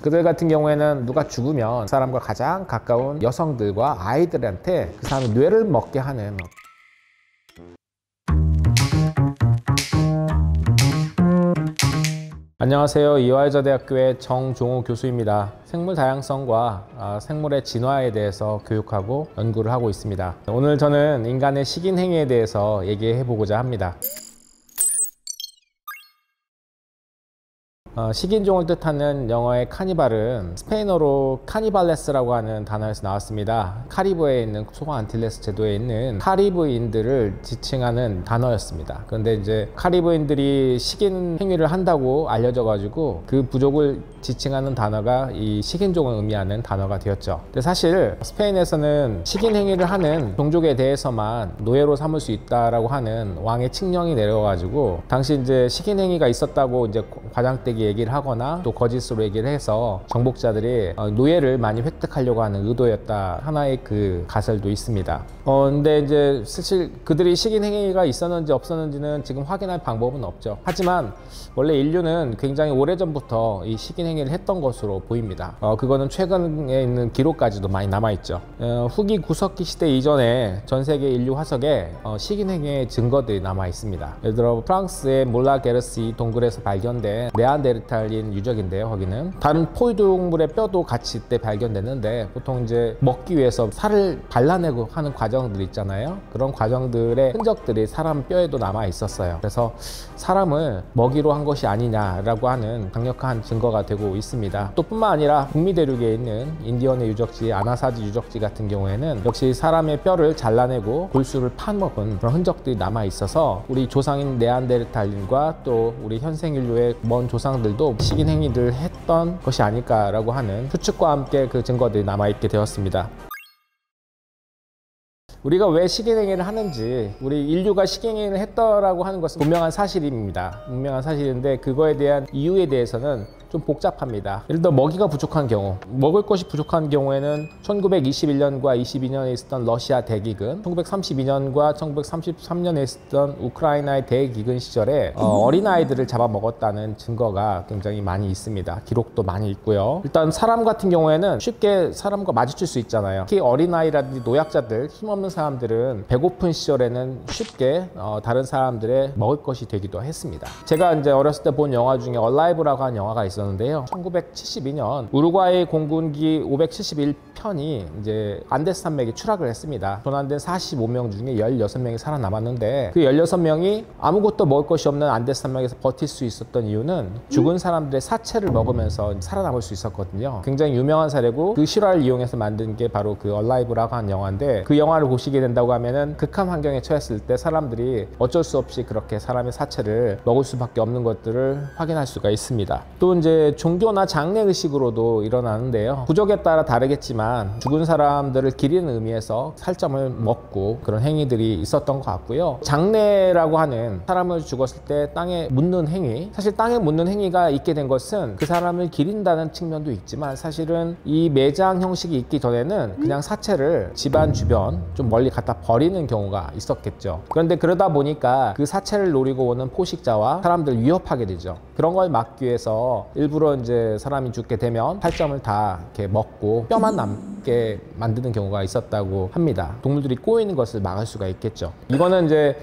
그들 같은 경우에는 누가 죽으면 그 사람과 가장 가까운 여성들과 아이들한테 그 사람의 뇌를 먹게 하는. 안녕하세요. 이화여자대학교의 정종호 교수입니다. 생물 다양성과 생물의 진화에 대해서 교육하고 연구를 하고 있습니다. 오늘 저는 인간의 식인 행위에 대해서 얘기해 보고자 합니다. 식인종을 뜻하는 영어의 카니발은 스페인어로 카니발레스라고 하는 단어에서 나왔습니다. 카리브해에 있는 소방 안틸레스 제도에 있는 카리브인들을 지칭하는 단어였습니다. 그런데 이제 카리브인들이 식인 행위를 한다고 알려져 가지고 그 부족을 지칭하는 단어가 이 식인종을 의미하는 단어가 되었죠. 근데 사실 스페인에서는 식인 행위를 하는 종족에 대해서만 노예로 삼을 수 있다라고 하는 왕의 칙령이 내려가지고 당시 이제 식인 행위가 있었다고 이제 과장되게 얘기를 하거나 또 거짓으로 얘기를 해서 정복자들이 노예를 많이 획득하려고 하는 의도였다, 하나의 그 가설도 있습니다. 근데 이제 사실 그들이 식인 행위가 있었는지 없었는지는 지금 확인할 방법은 없죠. 하지만 원래 인류는 굉장히 오래전부터 이 식인 행위를 했던 것으로 보입니다. 그거는 최근에 있는 기록까지도 많이 남아있죠. 후기 구석기 시대 이전에 전 세계 인류 화석에 식인 행위의 증거들이 남아 있습니다. 예를 들어 프랑스의 몰라게르시 동굴에서 발견된 네안데르탈린 유적인데요. 거기는 다른 포유동물의 뼈도 같이 이때 발견됐는데 보통 이제 먹기 위해서 살을 발라내고 하는 과정들 있잖아요. 그런 과정들의 흔적들이 사람 뼈에도 남아 있었어요. 그래서 사람을 먹이로 한 것이 아니냐라고 하는 강력한 증거가 되고 있습니다. 또 뿐만 아니라 북미 대륙에 있는 인디언의 유적지 아나사지 유적지 같은 경우에는 역시 사람의 뼈를 잘라내고 골수를 파먹은 그런 흔적들이 남아 있어서 우리 조상인 네안데르탈린과 또 우리 현생 인류의 먼 조상들도 식인 행위를 했던 것이 아닐까라고 하는 추측과 함께 그 증거들이 남아있게 되었습니다. 우리가 왜 식인행위를 하는지, 우리 인류가 식인행위를 했더라고 하는 것은 분명한 사실입니다. 분명한 사실인데 그거에 대한 이유에 대해서는 좀 복잡합니다. 예를 들어 먹이가 부족한 경우, 먹을 것이 부족한 경우에는 1921년과 22년에 있었던 러시아 대기근, 1932년과 1933년에 있었던 우크라이나의 대기근 시절에 어린아이들을 잡아먹었다는 증거가 굉장히 많이 있습니다. 기록도 많이 있고요. 일단 사람 같은 경우에는 쉽게 사람과 마주칠 수 있잖아요. 특히 어린아이라든지 노약자들, 힘없는 사람들은 배고픈 시절에는 쉽게 다른 사람들의 먹을 것이 되기도 했습니다. 제가 이제 어렸을 때 본 영화 중에 얼라이브라고 하는 영화가 있었는데요. 1972년 우루과이 공군기 571편이 이제 안데스 산맥에 추락을 했습니다. 조난된 45명 중에 16명이 살아남았는데 그 16명이 아무것도 먹을 것이 없는 안데스 산맥에서 버틸 수 있었던 이유는 죽은 사람들의 사체를 먹으면서 살아남을 수 있었거든요. 굉장히 유명한 사례고 그 실화를 이용해서 만든 게 바로 그 얼라이브라고 하는 영화인데, 그 영화를 보시게 된다고 하면은 극한 환경에 처했을 때 사람들이 어쩔 수 없이 그렇게 사람의 사체를 먹을 수밖에 없는 것들을 확인할 수가 있습니다. 또 이제 종교나 장례 의식으로도 일어나는데요. 부족에 따라 다르겠지만 죽은 사람들을 기리는 의미에서 살점을 먹고 그런 행위들이 있었던 것 같고요. 장례라고 하는 사람을 죽었을 때 땅에 묻는 행위, 사실 땅에 묻는 행위가 있게 된 것은 그 사람을 기린다는 측면도 있지만 사실은 이 매장 형식이 있기 전에는 그냥 사체를 집안 주변 좀 멀리 갖다 버리는 경우가 있었겠죠. 그런데 그러다 보니까 그 사체를 노리고 오는 포식자와 사람들을 위협하게 되죠. 그런 걸 막기 위해서 일부러 이제 사람이 죽게 되면 살점을 다 이렇게 먹고 뼈만 남게 만드는 경우가 있었다고 합니다. 동물들이 꼬이는 것을 막을 수가 있겠죠. 이거는 이제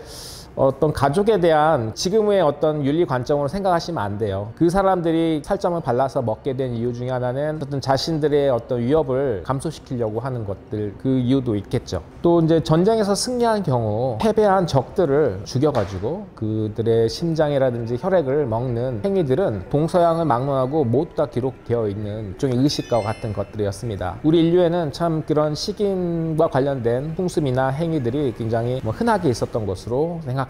어떤 가족에 대한 지금의 어떤 윤리 관점으로 생각하시면 안 돼요. 그 사람들이 살점을 발라서 먹게 된 이유 중에 하나는 어떤 자신들의 어떤 위협을 감소시키려고 하는 것들, 그 이유도 있겠죠. 또 이제 전쟁에서 승리한 경우 패배한 적들을 죽여가지고 그들의 심장이라든지 혈액을 먹는 행위들은 동서양을 막론하고 모두 다 기록되어 있는 일종의 의식과 같은 것들이었습니다. 우리 인류에는 참 그런 식인과 관련된 풍습이나 행위들이 굉장히 흔하게 있었던 것으로 생각됩니다.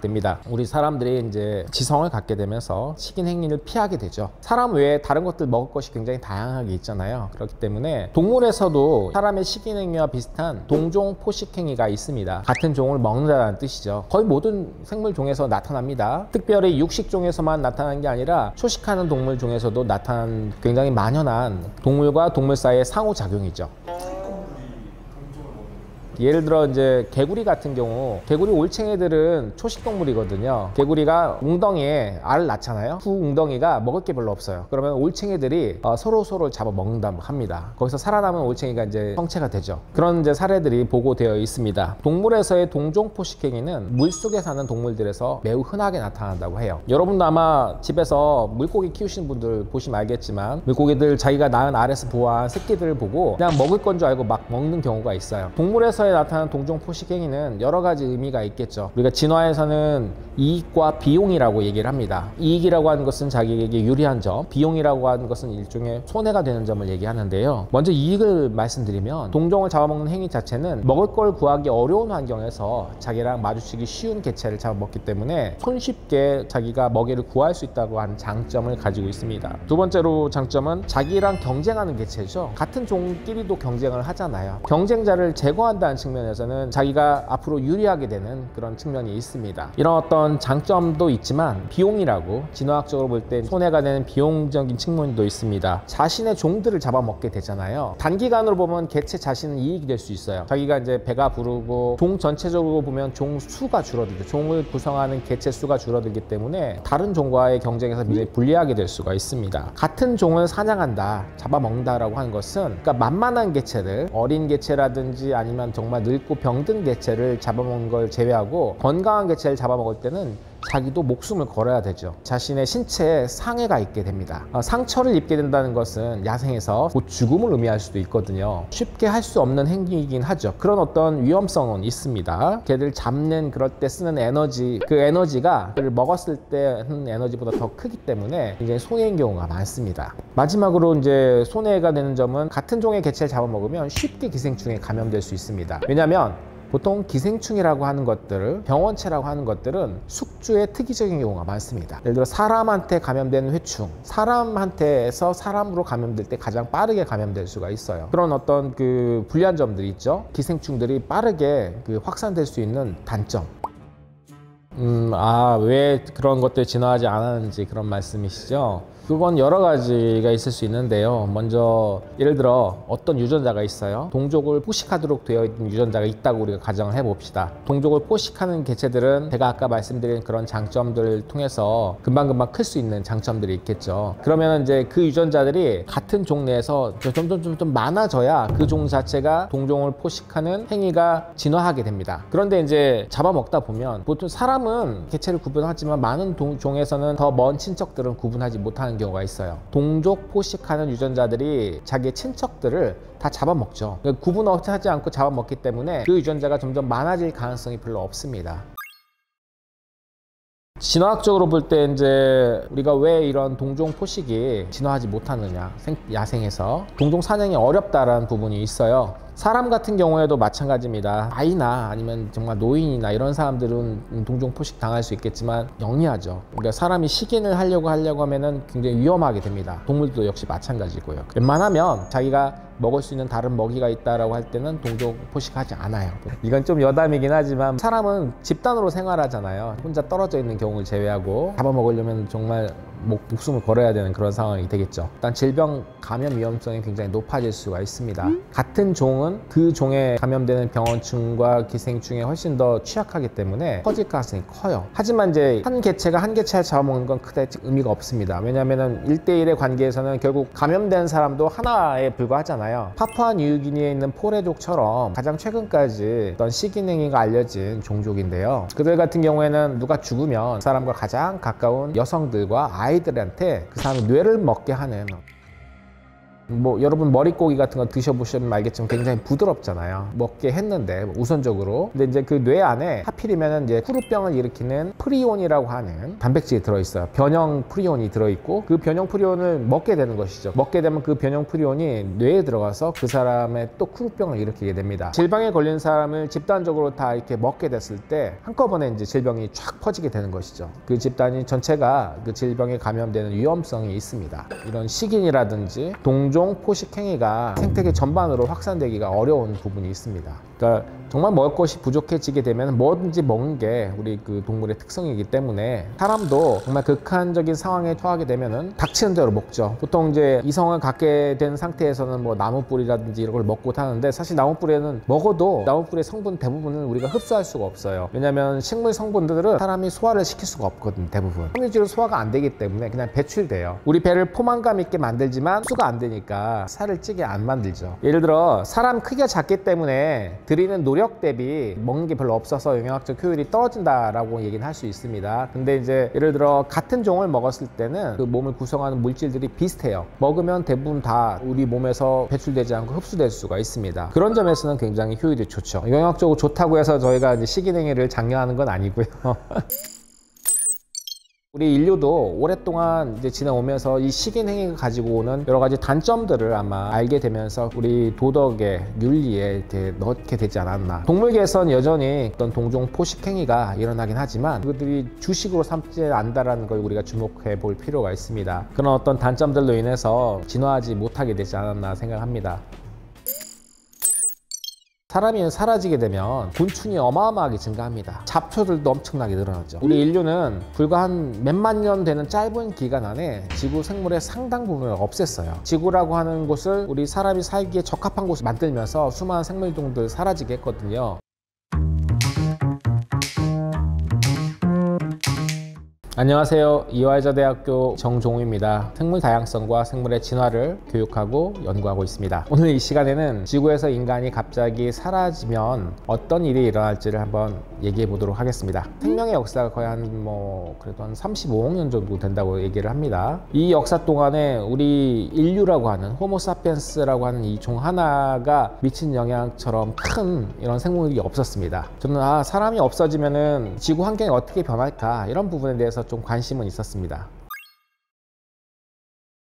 우리 사람들이 이제 지성을 갖게 되면서 식인 행위를 피하게 되죠. 사람 외에 다른 것들 먹을 것이 굉장히 다양하게 있잖아요. 그렇기 때문에 동물에서도 사람의 식인 행위와 비슷한 동종 포식 행위가 있습니다. 같은 종을 먹는다는 뜻이죠. 거의 모든 생물 종에서 나타납니다. 특별히 육식종에서만 나타나는 게 아니라 초식하는 동물 중에서도 나타나는 굉장히 만연한 동물과 동물 사이의 상호작용이죠. 예를 들어 이제 개구리 같은 경우, 개구리 올챙이들은 초식 동물이거든요. 개구리가 웅덩이에 알을 낳잖아요. 그 웅덩이가 먹을 게 별로 없어요. 그러면 올챙이들이 서로를 잡아 먹는다고 합니다. 거기서 살아남은 올챙이가 이제 성체가 되죠. 그런 이제 사례들이 보고되어 있습니다. 동물에서의 동종 포식행위는 물속에 사는 동물들에서 매우 흔하게 나타난다고 해요. 여러분도 아마 집에서 물고기 키우시는 분들 보시면 알겠지만, 물고기들 자기가 낳은 알에서 부화한 새끼들을 보고 그냥 먹을 건 줄 알고 막 먹는 경우가 있어요. 동물에서의 나타나는 동종 포식행위는 여러 가지 의미가 있겠죠. 우리가 진화에서는 이익과 비용이라고 얘기를 합니다. 이익이라고 하는 것은 자기에게 유리한 점, 비용이라고 하는 것은 일종의 손해가 되는 점을 얘기하는데요. 먼저 이익을 말씀드리면, 동종을 잡아먹는 행위 자체는 먹을 걸 구하기 어려운 환경에서 자기랑 마주치기 쉬운 개체를 잡아먹기 때문에 손쉽게 자기가 먹이를 구할 수 있다고 하는 장점을 가지고 있습니다. 두 번째로 장점은 자기랑 경쟁하는 개체죠. 같은 종끼리도 경쟁을 하잖아요. 경쟁자를 제거한다는 측면에서는 자기가 앞으로 유리하게 되는 그런 측면이 있습니다. 이런 어떤 장점도 있지만, 비용이라고 진화학적으로 볼 때 손해가 되는 비용적인 측면도 있습니다. 자신의 종들을 잡아먹게 되잖아요. 단기간으로 보면 개체 자신은 이익이 될 수 있어요. 자기가 이제 배가 부르고, 종 전체적으로 보면 종 수가 줄어들죠. 종을 구성하는 개체 수가 줄어들기 때문에 다른 종과의 경쟁에서 굉장히 불리하게 될 수가 있습니다. 같은 종을 사냥한다, 잡아먹는다라고 하는 것은, 그러니까 만만한 개체들, 어린 개체라든지 아니면 정말 늙고 병든 개체를 잡아먹는 걸 제외하고 건강한 개체를 잡아먹을 때는 자기도 목숨을 걸어야 되죠. 자신의 신체에 상해가 있게 됩니다. 상처를 입게 된다는 것은 야생에서 곧 죽음을 의미할 수도 있거든요. 쉽게 할 수 없는 행위이긴 하죠. 그런 어떤 위험성은 있습니다. 걔들 잡는 그럴 때 쓰는 에너지, 그 에너지가 그를 먹었을 때 하는 에너지보다 더 크기 때문에 굉장히 손해인 경우가 많습니다. 마지막으로 이제 손해가 되는 점은, 같은 종의 개체를 잡아먹으면 쉽게 기생충에 감염될 수 있습니다. 왜냐하면 보통 기생충이라고 하는 것들, 병원체라고 하는 것들은 숙주의 특이적인 경우가 많습니다. 예를 들어 사람한테 감염되는 회충, 사람한테서 사람으로 감염될 때 가장 빠르게 감염될 수가 있어요. 그런 어떤 그 불리한 점들이 있죠. 기생충들이 빠르게 확산될 수 있는 단점. 왜 그런 것들 진화하지 않았는지 그런 말씀이시죠? 그건 여러 가지가 있을 수 있는데요. 먼저 예를 들어 어떤 유전자가 있어요. 동족을 포식하도록 되어 있는 유전자가 있다고 우리가 가정을 해봅시다. 동족을 포식하는 개체들은 제가 아까 말씀드린 그런 장점들을 통해서 금방금방 클 수 있는 장점들이 있겠죠. 그러면 이제 그 유전자들이 같은 종 내에서 점점 많아져야 그 종 자체가 동종을 포식하는 행위가 진화하게 됩니다. 그런데 이제 잡아먹다 보면, 보통 사람은 개체를 구분하지만 많은 종에서는 더 먼 친척들은 구분하지 못하는 경우가 있어요. 동족 포식하는 유전자들이 자기의 친척들을 다 잡아먹죠. 구분하지 않고 잡아먹기 때문에 그 유전자가 점점 많아질 가능성이 별로 없습니다. 진화학적으로 볼 때 이제 우리가 왜 이런 동종 포식이 진화하지 못하느냐, 야생에서 동종 사냥이 어렵다라는 부분이 있어요. 사람 같은 경우에도 마찬가지입니다. 아이나 아니면 정말 노인이나 이런 사람들은 동종 포식 당할 수 있겠지만 영리하죠. 그러니까 사람이 식인을 하려고 하면은 굉장히 위험하게 됩니다. 동물도 역시 마찬가지고요. 웬만하면 자기가 먹을 수 있는 다른 먹이가 있다라고 할 때는 동종 포식하지 않아요. 이건 좀 여담이긴 하지만, 사람은 집단으로 생활하잖아요. 혼자 떨어져 있는 경우를 제외하고 잡아먹으려면 정말 목숨을 걸어야 되는 그런 상황이 되겠죠. 일단 질병 감염 위험성이 굉장히 높아질 수가 있습니다. 같은 종은 그 종에 감염되는 병원충과 기생충에 훨씬 더 취약하기 때문에 퍼질 가능성이 커요. 하지만 이제 한 개체가 한 개체를 잡아먹는 건 크게 의미가 없습니다. 왜냐하면 1대1의 관계에서는 결국 감염된 사람도 하나에 불과하잖아요. 파푸아뉴기니에 있는 포레족처럼 가장 최근까지 어떤 식인행위가 알려진 종족인데요. 그들 같은 경우에는 누가 죽으면 사람과 가장 가까운 여성들과 아이들한테 그 사람의 뇌를 먹게 하는, 여러분 머릿고기 같은 거 드셔보시면 알겠지만 굉장히 부드럽잖아요. 먹게 했는데 우선적으로. 근데 이제 그 뇌 안에 하필이면 이제 후루병을 일으키는 프리온이라고 하는 단백질이 들어있어요. 변형 프리온이 들어있고, 그 변형 프리온을 먹게 되는 것이죠. 먹게 되면 그 변형 프리온이 뇌에 들어가서 그 사람의 또 후루병을 일으키게 됩니다. 질병에 걸린 사람을 집단적으로 다 이렇게 먹게 됐을 때 한꺼번에 이제 질병이 쫙 퍼지게 되는 것이죠. 그 집단이 전체가 그 질병에 감염되는 위험성이 있습니다. 이런 식인이라든지 동종 포식 행위가 생태계 전반으로 확산되기가 어려운 부분이 있습니다. 그러니까 정말 먹을 것이 부족해지게 되면 뭐든지 먹는 게 우리 그 동물의 특성이기 때문에 사람도 정말 극한적인 상황에 처하게 되면은 닥치는 대로 먹죠. 보통 이제 이성을 갖게 된 상태에서는 뭐 나무 뿌리라든지 이런 걸 먹고 타는데, 사실 나무 뿌리는 먹어도 나무 뿌리의 성분 대부분은 우리가 흡수할 수가 없어요. 왜냐면 식물 성분들은 사람이 소화를 시킬 수가 없거든. 대부분 섬유질은 소화가 안 되기 때문에 그냥 배출돼요. 우리 배를 포만감 있게 만들지만 흡수가 안 되니까 살을 찌게 안 만들죠. 예를 들어 사람 크기가 작기 때문에 들이는 노력 대비 먹는 게 별로 없어서 영양학적 효율이 떨어진다라고 얘기는 할 수 있습니다. 근데 이제 예를 들어 같은 종을 먹었을 때는 그 몸을 구성하는 물질들이 비슷해요. 먹으면 대부분 다 우리 몸에서 배출되지 않고 흡수될 수가 있습니다. 그런 점에서는 굉장히 효율이 좋죠. 영양학적으로 좋다고 해서 저희가 이제 식이냉이를 장려하는 건 아니고요. 우리 인류도 오랫동안 이제 지나오면서 이 식인행위가 가지고 오는 여러 가지 단점들을 아마 알게 되면서 우리 도덕의 윤리에 이렇게 넣게 되지 않았나. 동물계에선 여전히 어떤 동종 포식행위가 일어나긴 하지만 그들이 주식으로 삼지 않는다라는 걸 우리가 주목해 볼 필요가 있습니다. 그런 어떤 단점들로 인해서 진화하지 못하게 되지 않았나 생각합니다. 사람이 사라지게 되면 곤충이 어마어마하게 증가합니다. 잡초들도 엄청나게 늘어나죠. 우리 인류는 불과 한 몇만 년 되는 짧은 기간 안에 지구 생물의 상당 부분을 없앴어요. 지구라고 하는 곳을 우리 사람이 살기에 적합한 곳을 만들면서 수많은 생물종들 사라지게 했거든요. 안녕하세요. 이화여자대학교 정종우입니다. 생물 다양성과 생물의 진화를 교육하고 연구하고 있습니다. 오늘 이 시간에는 지구에서 인간이 갑자기 사라지면 어떤 일이 일어날지를 한번 얘기해 보도록 하겠습니다. 생명의 역사가 거의 그래도 한 35억 년 정도 된다고 얘기를 합니다. 이 역사 동안에 우리 인류라고 하는 호모사피엔스라고 하는 이 종 하나가 미친 영향처럼 큰 이런 생물이 없었습니다. 저는 사람이 없어지면은 지구 환경이 어떻게 변할까, 이런 부분에 대해서 좀 관심은 있었습니다.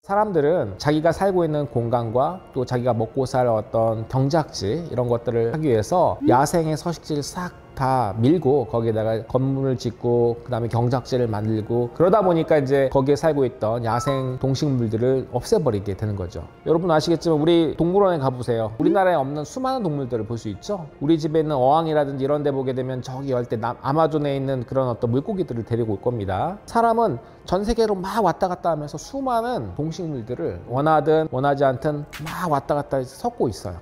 사람들은 자기가 살고 있는 공간과 또 자기가 먹고 살 어떤 경작지 이런 것들을 하기 위해서 야생의 서식지를 싹 다 밀고 거기에다가 건물을 짓고 그 다음에 경작지를 만들고, 그러다 보니까 이제 거기에 살고 있던 야생 동식물들을 없애버리게 되는 거죠. 여러분 아시겠지만 우리 동물원에 가보세요. 우리나라에 없는 수많은 동물들을 볼 수 있죠. 우리 집에 있는 어항이라든지 이런 데 보게 되면 저기 열대 아마존에 있는 그런 어떤 물고기들을 데리고 올 겁니다. 사람은 전 세계로 막 왔다 갔다 하면서 수많은 동식물들을 원하든 원하지 않든 막 왔다 갔다 해서 섞고 있어요.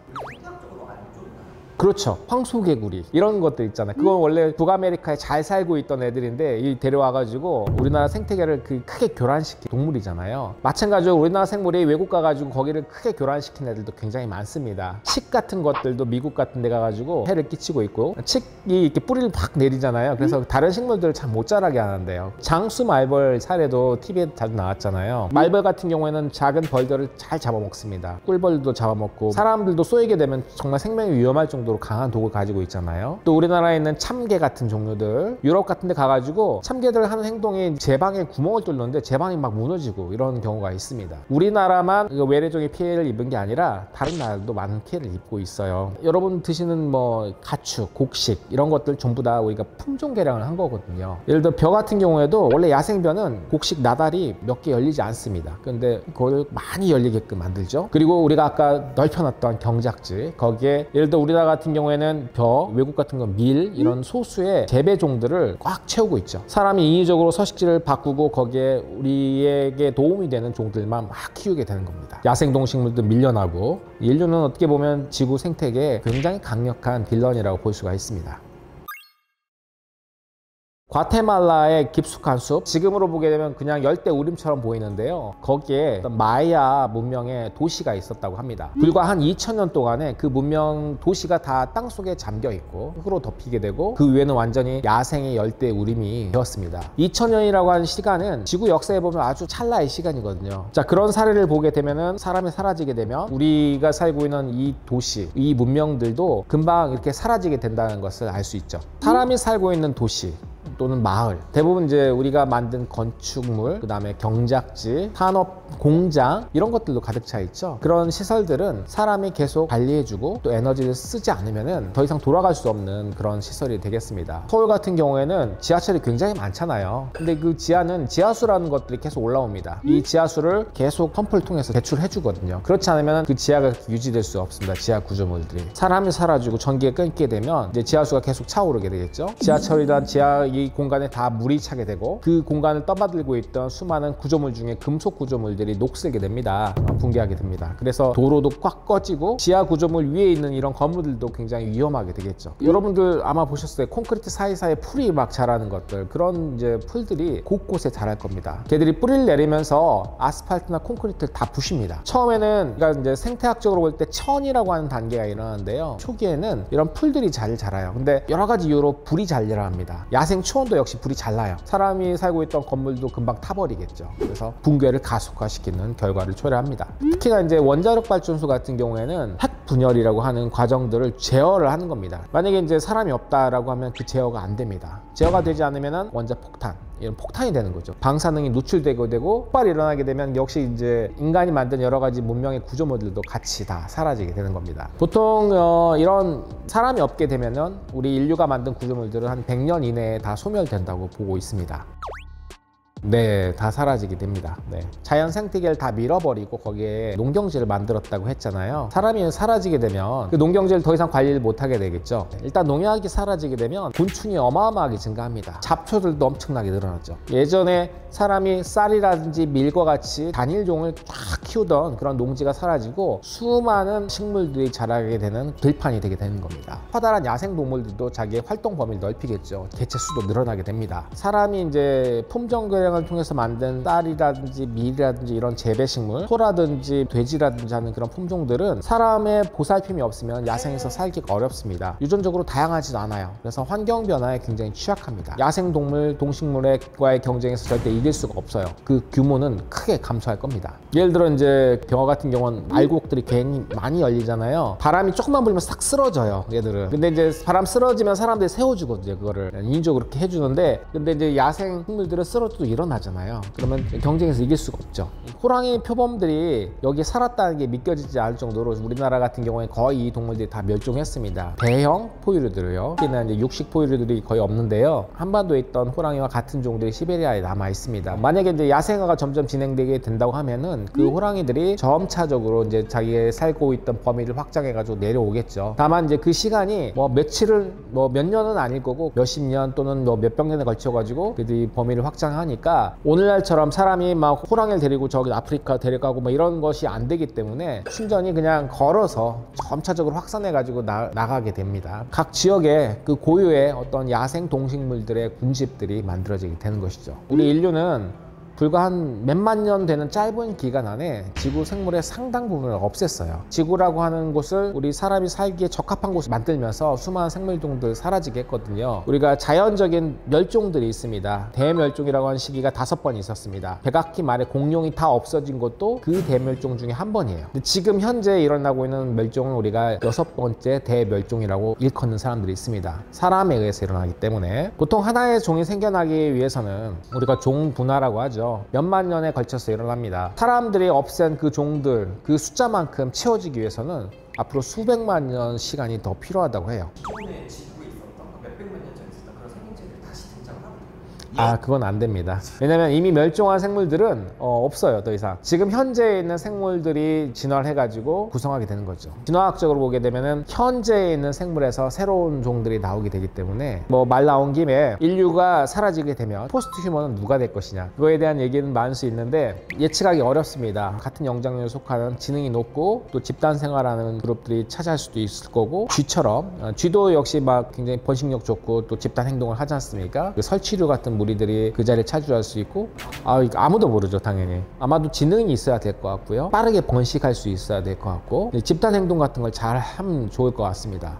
그렇죠. 황소개구리 이런 것들 있잖아요. 그건 원래 북아메리카에 잘 살고 있던 애들인데 이 데려와가지고 우리나라 생태계를 크게 교란시킨 동물이잖아요. 마찬가지로 우리나라 생물이 외국 가가지고 거기를 크게 교란시킨 애들도 굉장히 많습니다. 칡 같은 것들도 미국 같은 데 가가지고 해를 끼치고 있고, 칡이 이렇게 뿌리를 확 내리잖아요. 그래서 다른 식물들을 잘 못 자라게 하는데요. 장수 말벌 사례도 TV에 자주 나왔잖아요. 말벌 같은 경우에는 작은 벌들을 잘 잡아먹습니다. 꿀벌도 잡아먹고, 사람들도 쏘이게 되면 정말 생명이 위험할 정도로 강한 독을 가지고 있잖아요. 또 우리나라에 있는 참개 같은 종류들, 유럽 같은 데 가가지고 참개들 하는 행동이 제 방에 구멍을 뚫는데 제 방이 막 무너지고 이런 경우가 있습니다. 우리나라만 외래종의 피해를 입은 게 아니라 다른 나라도 많은 피해를 입고 있어요. 여러분 드시는 가축, 곡식 이런 것들 전부 다 우리가 품종 개량을 한 거거든요. 예를 들어 벼 같은 경우에도 원래 야생벼는 곡식 나달이 몇 개 열리지 않습니다. 그런데 그걸 많이 열리게끔 만들죠. 그리고 우리가 아까 넓혀놨던 경작지, 거기에 예를 들어 우리나라 같은 경우에는 벼, 외국 같은 건 밀, 이런 소수의 재배종들을 꽉 채우고 있죠. 사람이 인위적으로 서식지를 바꾸고 거기에 우리에게 도움이 되는 종들만 막 키우게 되는 겁니다. 야생 동식물도 밀려나고, 인류는 어떻게 보면 지구 생태계에 굉장히 강력한 빌런이라고 볼 수가 있습니다. 과테말라의 깊숙한 숲, 지금으로 보게 되면 그냥 열대 우림처럼 보이는데요. 거기에 마야 문명의 도시가 있었다고 합니다. 불과 한 2000년 동안에 그 문명 도시가 다 땅속에 잠겨 있고 흙으로 덮이게 되고, 그 위에는 완전히 야생의 열대 우림이 되었습니다. 2000년이라고 하는 시간은 지구 역사에 보면 아주 찰나의 시간이거든요. 자, 그런 사례를 보게 되면은 사람이 사라지게 되면 우리가 살고 있는 이 도시, 이 문명들도 금방 이렇게 사라지게 된다는 것을 알 수 있죠. 사람이 살고 있는 도시 또는 마을, 대부분 이제 우리가 만든 건축물, 그 다음에 경작지, 산업 공장 이런 것들도 가득 차 있죠. 그런 시설들은 사람이 계속 관리해주고 또 에너지를 쓰지 않으면은 더 이상 돌아갈 수 없는 그런 시설이 되겠습니다. 서울 같은 경우에는 지하철이 굉장히 많잖아요. 근데 그 지하는 지하수라는 것들이 계속 올라옵니다. 이 지하수를 계속 펌프를 통해서 배출해 주거든요. 그렇지 않으면 그 지하가 유지될 수 없습니다. 지하 구조물들이 사람이 사라지고 전기가 끊게 되면 이제 지하수가 계속 차오르게 되겠죠. 지하철이란 지하 이 공간에 다 물이 차게 되고 그 공간을 떠받들고 있던 수많은 구조물 중에 금속 구조물들이 녹슬게 됩니다. 붕괴하게 됩니다. 그래서 도로도 꽉 꺼지고 지하 구조물 위에 있는 이런 건물들도 굉장히 위험하게 되겠죠. 여러분들 아마 보셨어요. 콘크리트 사이사이에 풀이 막 자라는 것들, 그런 이제 풀들이 곳곳에 자랄 겁니다. 걔들이 뿌리를 내리면서 아스팔트나 콘크리트를 다 부십니다. 처음에는 그러니까 이제 생태학적으로 볼 때 천이라고 하는 단계가 일어나는데요. 초기에는 이런 풀들이 잘 자라요. 근데 여러 가지 이유로 불이 잘 일어납니다. 야생 초원도 역시 불이 잘 나요. 사람이 살고 있던 건물도 금방 타버리겠죠. 그래서 붕괴를 가속화시키는 결과를 초래합니다. 특히나 이제 원자력 발전소 같은 경우에는 핵 분열이라고 하는 과정들을 제어를 하는 겁니다. 만약에 이제 사람이 없다라고 하면 그 제어가 안 됩니다. 제어가 되지 않으면 원자 폭탄, 이런 폭탄이 되는 거죠. 방사능이 노출되고 되고 폭발이 일어나게 되면 역시 이제 인간이 만든 여러 가지 문명의 구조물들도 같이 다 사라지게 되는 겁니다. 보통 이런 사람이 없게 되면은 우리 인류가 만든 구조물들은 한 100년 이내에 다 소멸된다고 보고 있습니다. 네, 다 사라지게 됩니다. 네. 자연 생태계를 다 밀어버리고 거기에 농경지를 만들었다고 했잖아요. 사람이 사라지게 되면 그 농경지를 더 이상 관리를 못하게 되겠죠. 일단 농약이 사라지게 되면 곤충이 어마어마하게 증가합니다. 잡초들도 엄청나게 늘어났죠. 예전에 사람이 쌀이라든지 밀과 같이 단일종을 쫙 키우던 그런 농지가 사라지고 수많은 식물들이 자라게 되는 들판이 되게 되는 겁니다. 커다란 야생동물들도 자기의 활동 범위를 넓히겠죠. 개체 수도 늘어나게 됩니다. 사람이 이제 품종 을 통해서 만든 쌀이라든지 밀이라든지 이런 재배식물, 소라든지 돼지라든지 하는 그런 품종들은 사람의 보살핌이 없으면 야생에서 살기가 어렵습니다. 유전적으로 다양하지도 않아요. 그래서 환경 변화에 굉장히 취약합니다. 야생동물, 동식물과의 경쟁에서 절대 이길 수가 없어요. 그 규모는 크게 감소할 겁니다. 예를 들어 이제 병어 같은 경우는 알곡들이 괜히 많이 열리잖아요. 바람이 조금만 불면 싹 쓰러져요, 얘들은. 근데 이제 바람 쓰러지면 사람들이 세워주거든요. 그거를 인위적으로 그렇게 해주는데, 근데 이제 야생 식물들은 쓰러져도 일어나잖아요. 그러면 경쟁에서 이길 수가 없죠. 호랑이 표범들이 여기 살았다는 게 믿겨지지 않을 정도로 우리나라 같은 경우에 거의 이 동물들이 다 멸종했습니다. 대형 포유류들이요. 특히나 이제 육식 포유류들이 거의 없는데요. 한반도에 있던 호랑이와 같은 종들이 시베리아에 남아 있습니다. 만약에 이제 야생화가 점점 진행되게 된다고 하면은 그 호랑이들이 점차적으로 이제 자기가 살고 있던 범위를 확장해가지고 내려오겠죠. 다만 이제 그 시간이 뭐 며칠을 몇 년은 아닐 거고 몇십 년 또는 뭐 몇백 년에 걸쳐가지고 그들이 범위를 확장하니까 오늘날처럼 사람이 막 호랑이를 데리고 저기 아프리카 데려가고 뭐 이런 것이 안 되기 때문에 순전히 그냥 걸어서 점차적으로 확산해 가지고 나가게 됩니다. 각 지역에 그 고유의 어떤 야생 동식물들의 군집들이 만들어지게 되는 것이죠. 우리 인류는 불과 한 몇만 년 되는 짧은 기간 안에 지구 생물의 상당 부분을 없앴어요. 지구라고 하는 곳을 우리 사람이 살기에 적합한 곳을 만들면서 수많은 생물종들 사라지게 했거든요. 우리가 자연적인 멸종들이 있습니다. 대멸종이라고 하는 시기가 5번 있었습니다. 백악기 말에 공룡이 다 없어진 것도 그 대멸종 중에 한 번이에요. 근데 지금 현재 일어나고 있는 멸종은 우리가 6번째 대멸종이라고 일컫는 사람들이 있습니다. 사람에 의해서 일어나기 때문에 보통 하나의 종이 생겨나기 위해서는 우리가 종 분화라고 하죠. 몇만 년에 걸쳐서 일어납니다. 사람들이 없앤 그 종들, 그 숫자만큼 채워지기 위해서는 앞으로 수백만 년 시간이 더 필요하다고 해요. 기존에 지구에 있었던 몇백만 년 전에 있었던 그런 생명체들이 다시 등장을 하거든요. 그건 안 됩니다. 왜냐면 이미 멸종한 생물들은 없어요, 더 이상. 지금 현재에 있는 생물들이 진화를 해가지고 구성하게 되는 거죠. 진화학적으로 보게 되면은 현재에 있는 생물에서 새로운 종들이 나오게 되기 때문에 뭐 말 나온 김에 인류가 사라지게 되면 포스트 휴먼은 누가 될 것이냐, 그거에 대한 얘기는 많을 수 있는데 예측하기 어렵습니다. 같은 영장류에 속하는 지능이 높고 또 집단 생활하는 그룹들이 차지할 수도 있을 거고, 쥐처럼 쥐도 역시 막 굉장히 번식력 좋고 또 집단 행동을 하지 않습니까? 그 설치류 같은 무리들이 그 자리에 차지할 수 있고, 아무도 모르죠, 당연히. 아마도 지능이 있어야 될 것 같고요. 빠르게 번식할 수 있어야 될 것 같고, 집단 행동 같은 걸 잘 하면 좋을 것 같습니다.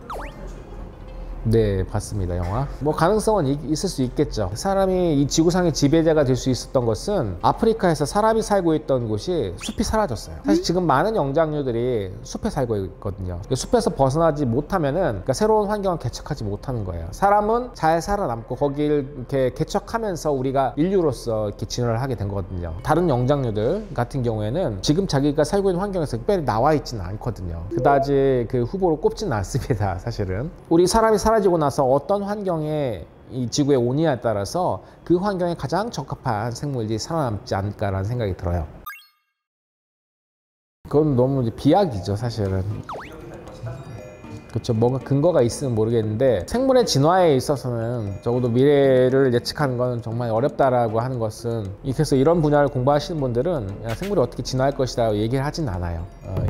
네, 봤습니다. 영화. 뭐 가능성은 있을 수 있겠죠. 사람이 이 지구상의 지배자가 될 수 있었던 것은 아프리카에서 사람이 살고 있던 곳이 숲이 사라졌어요. 사실 지금 많은 영장류들이 숲에 살고 있거든요. 숲에서 벗어나지 못하면은, 그러니까 새로운 환경을 개척하지 못하는 거예요. 사람은 잘 살아남고 거기를 이렇게 개척하면서 우리가 인류로서 이렇게 진화를 하게 된 거거든요. 다른 영장류들 같은 경우에는 지금 자기가 살고 있는 환경에서 특별히 나와 있지는 않거든요. 그다지 그 후보로 꼽지는 않습니다. 사실은 우리 사람이 사라지고 나서 어떤 환경에 이 지구에 오느냐에 따라서 그 환경에 가장 적합한 생물들이 살아남지 않을까라는 생각이 들어요. 그건 너무 이제 비약이죠, 사실은. 그렇죠. 뭔가 근거가 있으면 모르겠는데 생물의 진화에 있어서는 적어도 미래를 예측하는 건 정말 어렵다라고 하는 것은, 그래서 이런 분야를 공부하시는 분들은 야, 생물이 어떻게 진화할 것이다 얘기를 하진 않아요.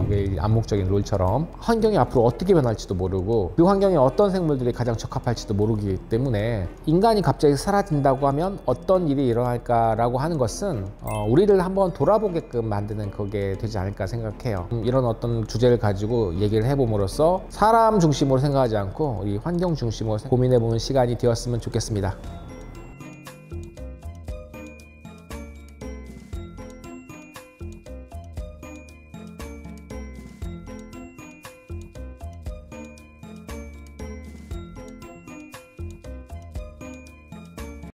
이게 암묵적인 룰처럼 환경이 앞으로 어떻게 변할지도 모르고 그 환경에 어떤 생물들이 가장 적합할지도 모르기 때문에 인간이 갑자기 사라진다고 하면 어떤 일이 일어날까라고 하는 것은 우리를 한번 돌아보게끔 만드는 그게 되지 않을까 생각해요. 이런 어떤 주제를 가지고 얘기를 해봄으로써 사람 중심으로 생각하지 않고 우리 환경 중심으로 고민해보는 시간이 되었으면 좋겠습니다.